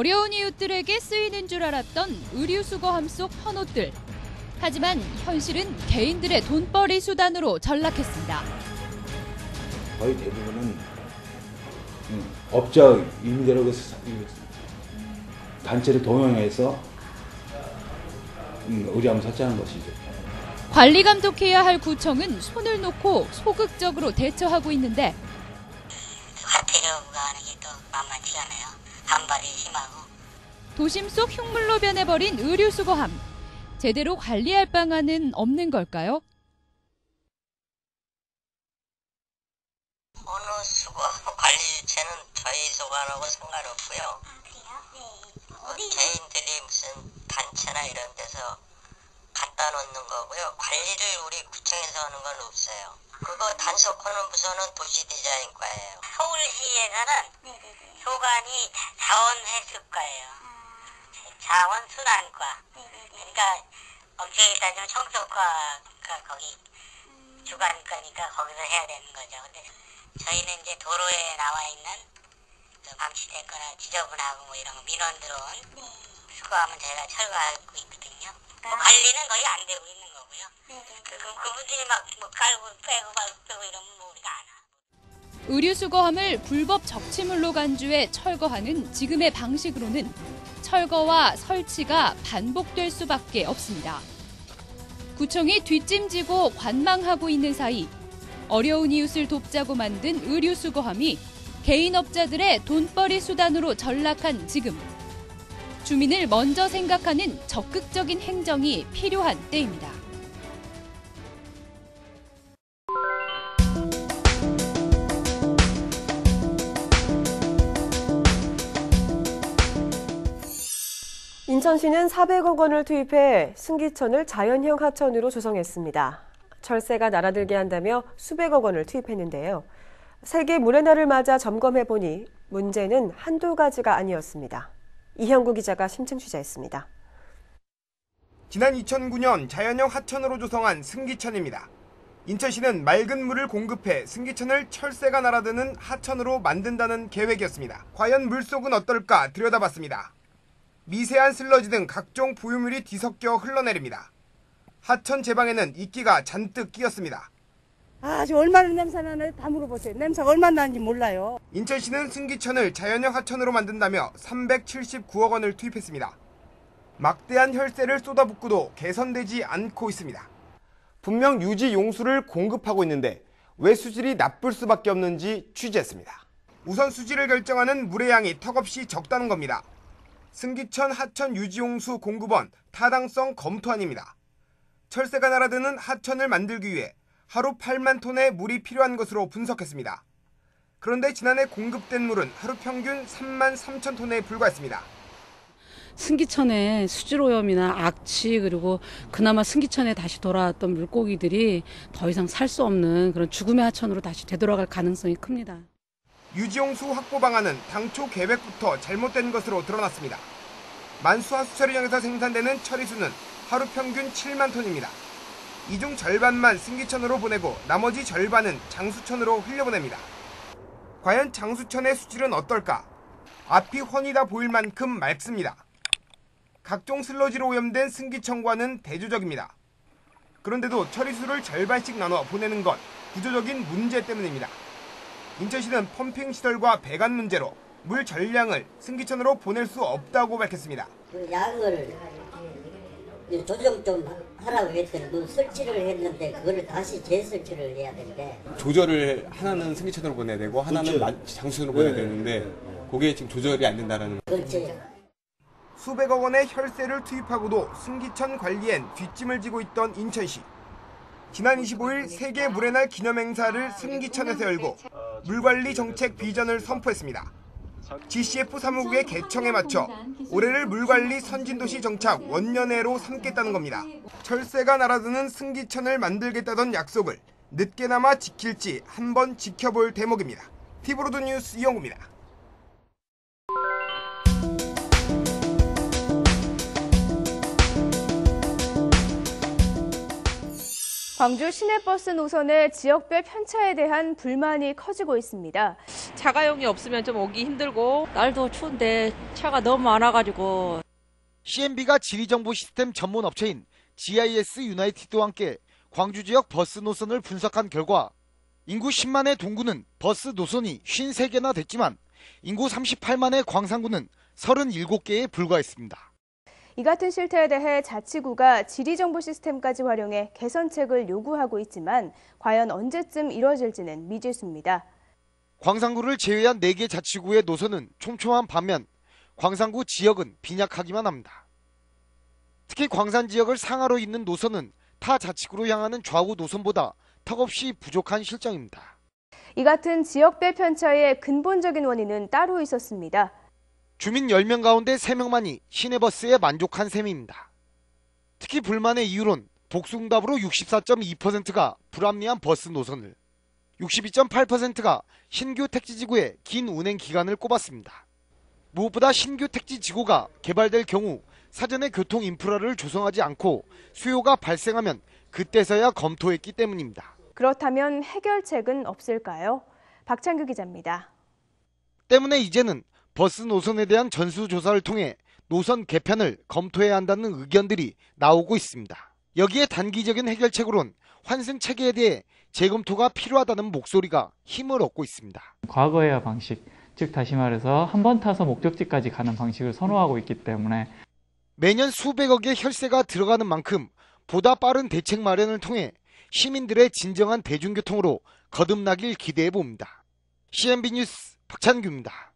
어려운 이웃들에게 쓰이는 줄 알았던 의류수거함 속 헌옷들. 하지만 현실은 개인들의 돈벌이 수단으로 전락했습니다. 거의 대부분은 업자 임대로 단체를 동영해서 의류함을 설치하는 것이죠. 관리 감독해야 할 구청은 손을 놓고 소극적으로 대처하고 있는데 화태료가 하는 게 또 만만치 않아요. 반발이 심하고. 도심 속 흉물로 변해버린 의류수거함. 제대로 관리할 방안은 없는 걸까요? 어느 수거 관리 주체는 저희 수거하고 상관없고요. 개인들이 무슨 단체나 이런 데서 갖다 놓는 거고요. 관리를 우리 구청에서 하는 건 없어요. 그거 단속하는 부서는 도시디자인과예요. 서울시에서는 교관이 자원회수과예요. 자원순환과. 그러니까 엄격히 따지면 청소과가 거기 주관과니까 거기서 해야 되는 거죠. 근데 저희는 이제 도로에 나와 있는 방치됐거나 지저분하고 뭐 이런 민원 들어온 수거하면 저희가 철거하고 있거든요. 관리는 거의 안 되고 있는 거고요. 그분들이 막 갈고 빼고 이러면 우리가 안 하고. 의류수거함을 불법 적치물로 간주해 철거하는 지금의 방식으로는 철거와 설치가 반복될 수밖에 없습니다. 구청이 뒷짐지고 관망하고 있는 사이 어려운 이웃을 돕자고 만든 의류수거함이 개인업자들의 돈벌이 수단으로 전락한 지금. 주민을 먼저 생각하는 적극적인 행정이 필요한 때입니다. 인천시는 400억 원을 투입해 승기천을 자연형 하천으로 조성했습니다. 철새가 날아들게 한다며 수백억 원을 투입했는데요. 세계 물의 날을 맞아 점검해보니 문제는 한두 가지가 아니었습니다. 이형구 기자가 심층 취재했습니다. 지난 2009년 자연형 하천으로 조성한 승기천입니다. 인천시는 맑은 물을 공급해 승기천을 철새가 날아드는 하천으로 만든다는 계획이었습니다. 과연 물속은 어떨까 들여다봤습니다. 미세한 슬러지 등 각종 부유물이 뒤섞여 흘러내립니다. 하천 제방에는 이끼가 잔뜩 끼었습니다. 지금 얼마나 냄새 나나요? 다 물어보세요. 냄새가 얼마나 나는지 몰라요. 인천시는 승기천을 자연형 하천으로 만든다며 379억 원을 투입했습니다. 막대한 혈세를 쏟아붓고도 개선되지 않고 있습니다. 분명 유지 용수를 공급하고 있는데 왜 수질이 나쁠 수밖에 없는지 취재했습니다. 우선 수질을 결정하는 물의 양이 턱없이 적다는 겁니다. 승기천 하천 유지용수 공급원 타당성 검토안입니다. 철새가 날아드는 하천을 만들기 위해 하루 8만 톤의 물이 필요한 것으로 분석했습니다. 그런데 지난해 공급된 물은 하루 평균 3만 3천 톤에 불과했습니다. 승기천에 수질오염이나 악취 그리고 그나마 승기천에 다시 돌아왔던 물고기들이 더 이상 살 수 없는 그런 죽음의 하천으로 다시 되돌아갈 가능성이 큽니다. 유지용수 확보 방안은 당초 계획부터 잘못된 것으로 드러났습니다. 만수하수 처리장에서 생산되는 처리수는 하루 평균 7만 톤입니다. 이 중 절반만 승기천으로 보내고 나머지 절반은 장수천으로 흘려보냅니다. 과연 장수천의 수질은 어떨까? 앞이 훤히 다 보일 만큼 맑습니다. 각종 슬러지로 오염된 승기천과는 대조적입니다. 그런데도 처리수를 절반씩 나눠 보내는 건 구조적인 문제 때문입니다. 인천시는 펌핑 시설과 배관 문제로 물 전량을 승기천으로 보낼 수 없다고 밝혔습니다. 그 양을 조정 좀 하라고 했더니 설치를 했는데 그걸 다시 재설치를 해야 되는데 조절을 하나는 승기천으로 보내야 되고 하나는 장수천으로 보내야 되는데 그게 지금 조절이 안 된다는. 그렇지. 수백억 원의 혈세를 투입하고도 승기천 관리엔 뒷짐을 지고 있던 인천시. 지난 25일 세계 물의 날 기념행사를 승기천에서 열고 물관리 정책 비전을 선포했습니다. GCF 사무국의 개청에 맞춰 올해를 물관리 선진도시 정착 원년해로 삼겠다는 겁니다. 철새가 날아드는 승기천을 만들겠다던 약속을 늦게나마 지킬지 한번 지켜볼 대목입니다. TV로드 뉴스 이영구입니다. 광주 시내버스 노선의 지역별 편차에 대한 불만이 커지고 있습니다. 자가용이 없으면 좀 오기 힘들고 날도 추운데 차가 너무 많아가지고. CMB가 지리정보 시스템 전문 업체인 GIS 유나이티드와 함께 광주 지역 버스 노선을 분석한 결과 인구 10만의 동구는 버스 노선이 53개나 됐지만 인구 38만의 광산구는 37개에 불과했습니다. 이 같은 실태에 대해 자치구가 지리정보 시스템까지 활용해 개선책을 요구하고 있지만 과연 언제쯤 이뤄질지는 미지수입니다. 광산구를 제외한 4개 자치구의 노선은 촘촘한 반면 광산구 지역은 빈약하기만 합니다. 특히 광산 지역을 상하로 잇는 노선은 타 자치구로 향하는 좌우 노선보다 턱없이 부족한 실정입니다. 이 같은 지역별 편차의 근본적인 원인은 따로 있었습니다. 주민 10명 가운데 3명만이 시내버스에 만족한 셈입니다. 특히 불만의 이유론 복수응답으로 64.2%가 불합리한 버스 노선을, 62.8%가 신규 택지지구의 긴 운행 기간을 꼽았습니다. 무엇보다 신규 택지지구가 개발될 경우 사전에 교통 인프라를 조성하지 않고 수요가 발생하면 그때서야 검토했기 때문입니다. 그렇다면 해결책은 없을까요? 박창규 기자입니다. 때문에 이제는 버스 노선에 대한 전수조사를 통해 노선 개편을 검토해야 한다는 의견들이 나오고 있습니다. 여기에 단기적인 해결책으론 환승 체계에 대해 재검토가 필요하다는 목소리가 힘을 얻고 있습니다. 과거의 방식, 즉 다시 말해서 한 번 타서 목적지까지 가는 방식을 선호하고 있기 때문에 매년 수백억의 혈세가 들어가는 만큼 보다 빠른 대책 마련을 통해 시민들의 진정한 대중교통으로 거듭나길 기대해 봅니다. CNB 뉴스 박찬규입니다.